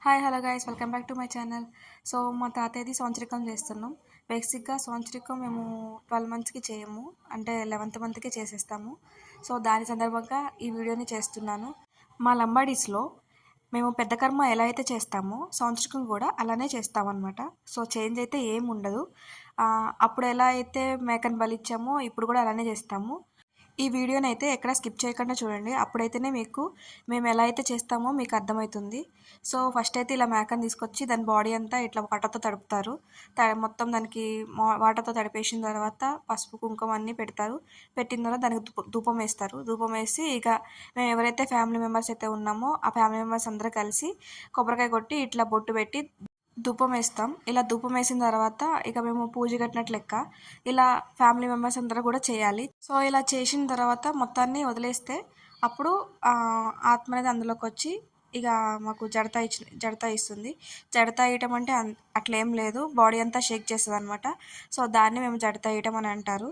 Hi hello guys, welcome back to my channel. So మా తాతయ్యది సంవత్సరికం చేస్తున్నాం. బేసిక్గా సంవత్సరికం మేము 12 మంత్స్కి చేయము, అంటే 11th మంత్కి చేసేస్తాము. సో దాని సందర్భంగా ఈ వీడియోని చేస్తున్నాను. మా లంబాడీస్లో మేము పెద్ద కర్మ ఎలా అయితే చేస్తామో సంవత్సరికం కూడా అలానే చేస్తామన్నమాట. సో చేంజ్ అయితే ఏం ఉండదు. అప్పుడు ఎలా అయితే మేకను బలిచ్చామో ఇప్పుడు కూడా అలానే చేస్తాము. ఈ వీడియోని అయితే ఎక్కడ స్కిప్ చేయకుండా చూడండి, అప్పుడైతేనే మేము ఎలా అయితే చేస్తామో మీకు అర్థమవుతుంది. సో ఫస్ట్ అయితే ఇలా మేకను తీసుకొచ్చి దాని బాడీ అంతా ఇట్లా వాటర్తో తడుపుతారు. మొత్తం దానికి వాటర్తో తడిపేసిన తర్వాత పసుపు కుంకుమ అన్నీ పెడతారు. పెట్టిన తర్వాత దానికి ధూపం వేస్తారు. ధూపం వేసి ఇక మేము ఎవరైతే ఫ్యామిలీ మెంబర్స్ అయితే ఉన్నామో ఆ ఫ్యామిలీ మెంబర్స్ అందరూ కలిసి కొబ్బరికాయ కొట్టి ఇట్లా బొట్టు పెట్టి ధూపం వేస్తాం. ఇలా ధూపం వేసిన తర్వాత ఇక మేము పూజ కట్టినట్లు లెక్క ఇలా ఫ్యామిలీ మెంబర్స్ అందరూ కూడా చేయాలి. సో ఇలా చేసిన తర్వాత మొత్తాన్ని వదిలేస్తే అప్పుడు ఆత్మ అనేది అందులోకి వచ్చి ఇక మాకు జడత ఇస్తుంది. జడత వేయటం అంటే అట్లా ఏం లేదు, బాడీ అంతా షేక్ చేస్తుంది అనమాట. సో దాన్ని మేము జడత వేయటం అని అంటారు.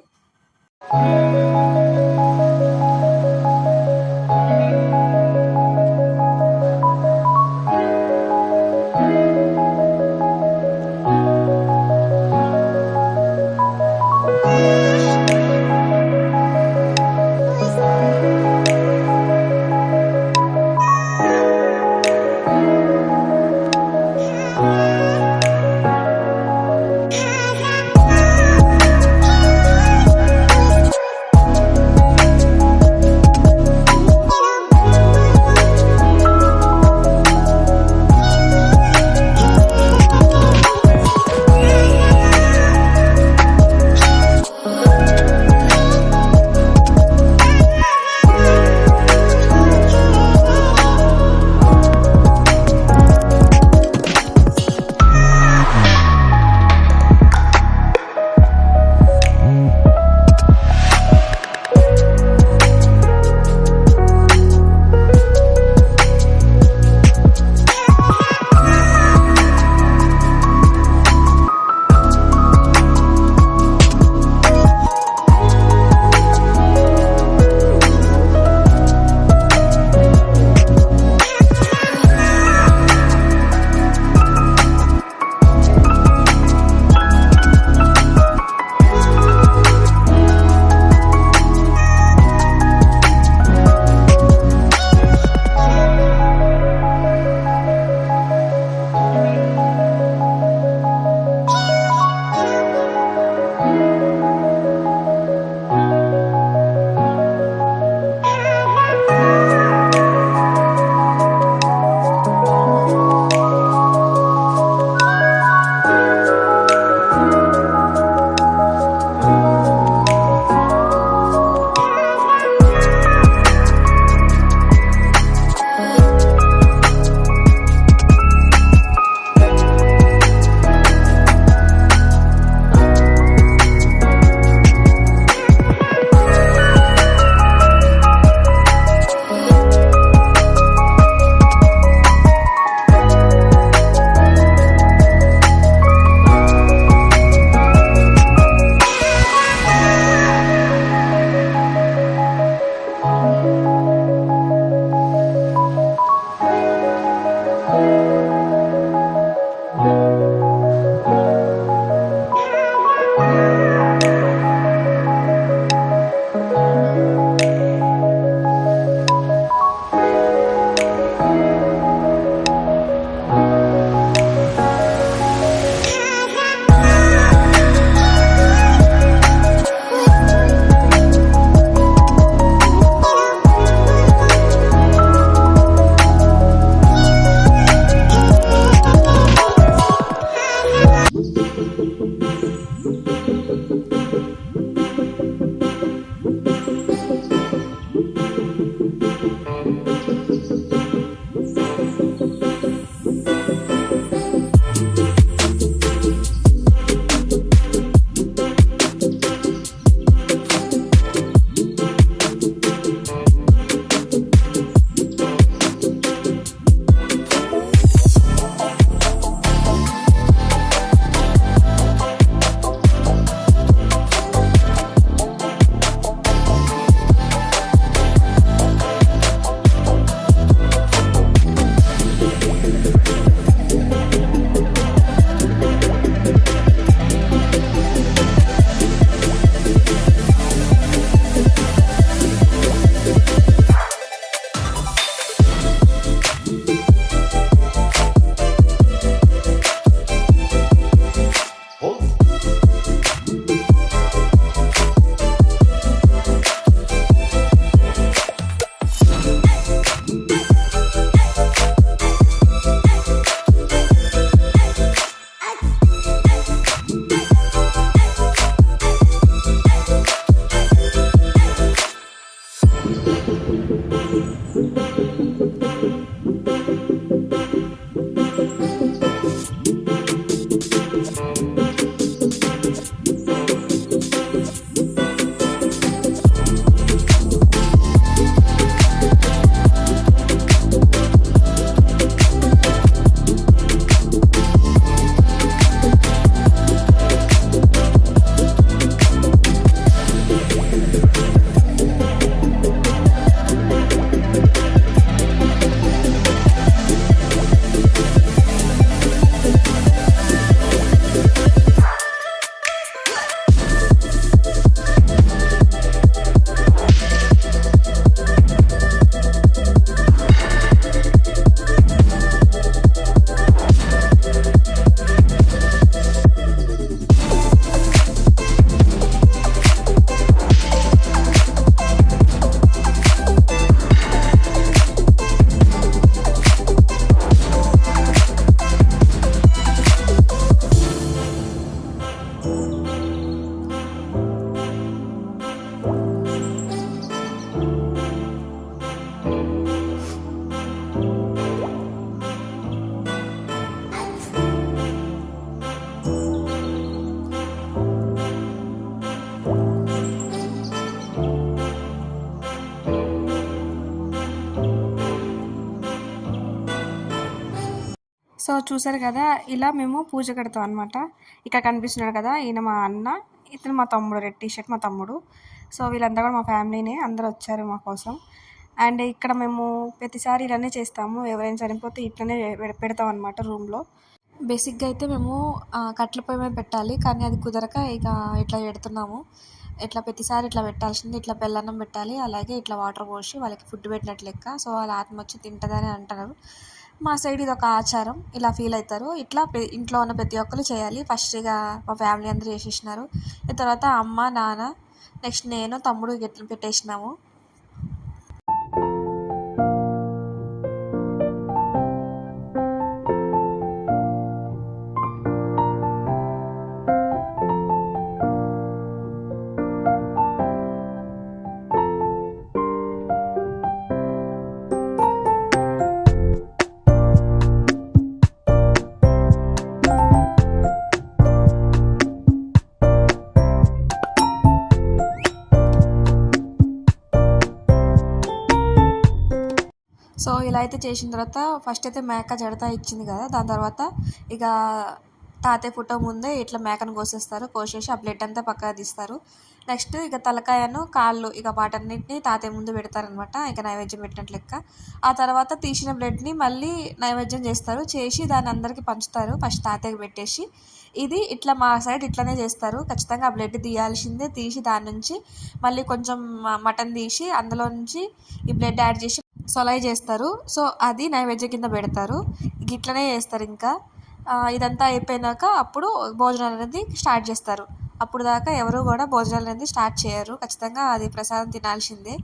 సో చూసారు కదా, ఇలా మేము పూజ కడతాం అనమాట. ఇక్కడ కనిపిస్తున్నాడు కదా, ఈయన మా అన్న, ఇతను మా తమ్ముడు, రెడ్ టీ షర్ట్ మా తమ్ముడు. సో వీళ్ళంతా కూడా మా ఫ్యామిలీనే, అందరూ వచ్చారు మా కోసం. అండ్ ఇక్కడ మేము ప్రతిసారి ఇలానే చేస్తాము, ఎవరైనా చనిపోతే ఇట్లనే పెడతాం అనమాట రూమ్లో. బేసిక్గా అయితే మేము కట్టెల పొయ్యి మీద పెట్టాలి, కానీ అది కుదరక ఇక ఇట్లా పెడుతున్నాము. ఇట్లా ప్రతిసారి ఇట్లా పెట్టాల్సింది, ఇట్లా బెల్లన్నం పెట్టాలి, అలాగే ఇట్లా వాటర్ పోసి వాళ్ళకి ఫుడ్ పెట్టినట్లు లెక్క. సో వాళ్ళ ఆత్మ వచ్చి తింటుందని అంటారు. మా సైడ్ ఇది ఒక ఆచారం, ఇలా ఫీల్ అవుతారు. ఇట్లా ఇంట్లో ఉన్న ప్రతి ఒక్కరు చేయాలి. ఫస్ట్గా మా ఫ్యామిలీ అందరూ చేసేసినారు, తర్వాత అమ్మ నాన్న, నెక్స్ట్ నేను తమ్ముడు గెట్లు పెట్టేసినాము. సో ఇలా అయితే చేసిన తర్వాత ఫస్ట్ అయితే మేక జడతా ఇచ్చింది కదా, దాని తర్వాత ఇక తాతయ్య ఫోటో ముందే ఇట్లా మేకను కోసేసి ఆ బ్లడ్ అంతా పక్కగా తీస్తారు. నెక్స్ట్ ఇక తలకాయను కాళ్ళు ఇక వాటన్నిటిని తాతయ్య ముందు పెడతారనమాట, ఇక నైవేద్యం పెట్టినట్లు లెక్క. ఆ తర్వాత తీసిన బ్లడ్ని మళ్ళీ నైవేద్యం చేసి దాన్ని అందరికీ పంచుతారు, ఫస్ట్ తాతయ్యకి పెట్టేసి. ఇది ఇట్లా మా సైడ్ ఇట్లనే చేస్తారు, ఖచ్చితంగా ఆ బ్లడ్ తీయాల్సిందే. తీసి దాని నుంచి మళ్ళీ కొంచెం మటన్ తీసి అందులో నుంచి ఈ బ్లడ్ యాడ్ చేసి సొలై చేస్తారు. సో అది నైవేద్యం కింద పెడతారు, ఇట్లనే చేస్తారు. ఇంకా ఇదంతా అయిపోయినాక అప్పుడు భోజనాలు అనేది స్టార్ట్ చేస్తారు. అప్పుడు దాకా ఎవరు కూడా భోజనాలు అనేది స్టార్ట్ చేయరు, ఖచ్చితంగా అది ప్రసాదం తినాల్సిందే.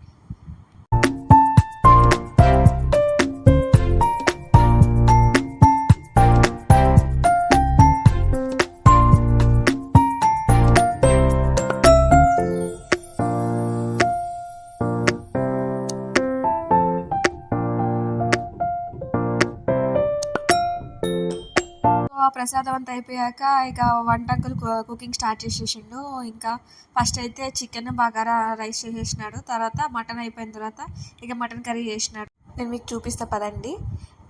ప్రసాదం అంతా అయిపోయాక ఇక వంటకులు కుకింగ్ స్టార్ట్ చేసేసిండు. ఇంకా ఫస్ట్ అయితే చికెన్ బగారా రైస్ చేసేసినాడు, తర్వాత మటన్ అయిపోయిన తర్వాత ఇక మటన్ కర్రీ చేసినాడు. నేను మీకు చూపిస్తా పదండి.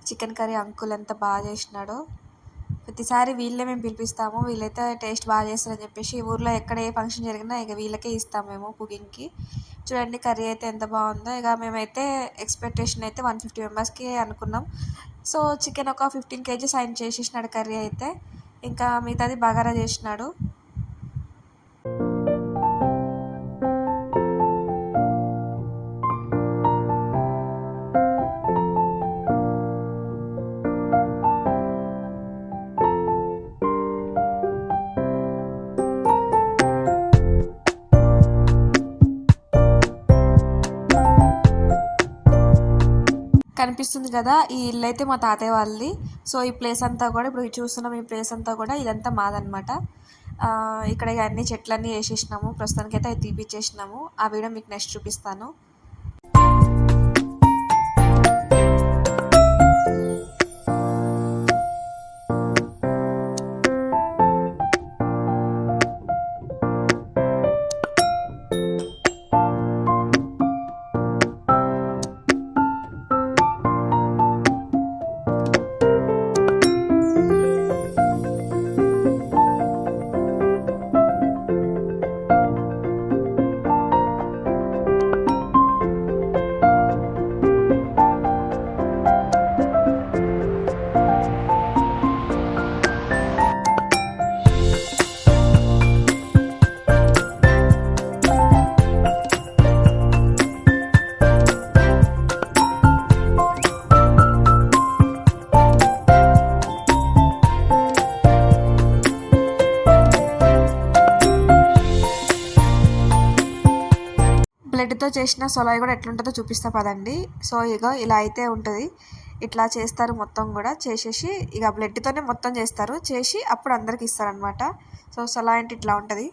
చికెన్ కర్రీ అంకుల్ ఎంత బాగా చేసినాడో. ప్రతిసారి వీళ్ళే మేము పిలిపిస్తాము, వీళ్ళైతే టేస్ట్ బాగా చేస్తారని చెప్పేసి ఊర్లో ఎక్కడ ఏ ఫంక్షన్ జరిగినా ఇక వీళ్ళకే ఇస్తాము మేము కుకింగ్కి. చూడండి కర్రీ అయితే ఎంత బాగుందో. ఇక మేమైతే ఎక్స్పెక్టేషన్ అయితే 150 మెంబర్స్కి అనుకున్నాం. సో చికెన్ ఒక 15 kgs ఆయన చేసేసినాడు కర్రీ అయితే, ఇంకా మిగతాది బగారా చేసినాడు. కనిపిస్తుంది కదా, ఈ ఇల్లు అయితే మా తాతయ్య వాళ్ళది. సో ఈ ప్లేస్ అంతా కూడా ఇప్పుడు చూస్తున్నాం, ఈ ప్లేస్ అంతా కూడా ఇదంతా మాదనమాట. ఇక్కడ అన్ని చెట్లన్నీ వేసేసినాము, ప్రస్తుతానికి అయితే అవి తీపిచ్చేసినాము. ఆ వీడియో మీకు నెక్స్ట్ చూపిస్తాను. బ్లడ్తో చేసిన సొలాయి కూడా ఎట్లుంటుందో చూపిస్తా పదండి. సో ఇగో ఇలా అయితే ఉంటుంది, ఇట్లా చేస్తారు మొత్తం కూడా. చేసేసి ఇక బ్లడ్తోనే మొత్తం చేస్తారు, చేసి అప్పుడు అందరికి ఇస్తారనమాట. సో సొలాయి అంటే ఇట్లా ఉంటుంది.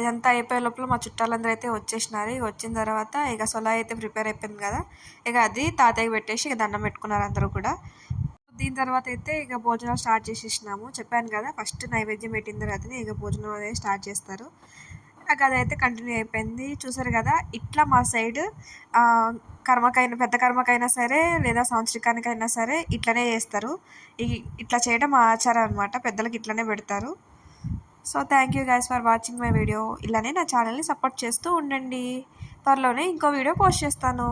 ఇదంతా అయిపోయే లోపల మా చుట్టాలందరూ అయితే వచ్చేసినారు. ఇక వచ్చిన తర్వాత ఇక సొలాయి అయితే ప్రిపేర్ అయిపోయింది కదా, ఇక అది తాతయ్యకి పెట్టేసి ఇక దండం పెట్టుకున్నారు అందరూ కూడా. దీని తర్వాత అయితే ఇక భోజనాలు స్టార్ట్ చేసేసినాము. చెప్పాను కదా ఫస్ట్ నైవేద్యం పెట్టిన తర్వాతనే ఇక భోజనం అనేది స్టార్ట్ చేస్తారు. నాకు అదైతే కంటిన్యూ అయిపోయింది. చూసారు కదా, ఇట్లా మా సైడ్ కర్మకైనా పెద్ద కర్మకైనా సరే లేదా సంవత్సరికానికైనా సరే ఇట్లనే చేస్తారు. ఇట్లా చేయడం మా ఆచారం అనమాట. పెద్దలకి ఇట్లనే పెడతారు. So thank you guys for watching my video. ఇలానే నా ఛానల్ని సపోర్ట్ చేస్తూ ఉండండి. త్వరలోనే ఇంకో వీడియో పోస్ట్ చేస్తాను.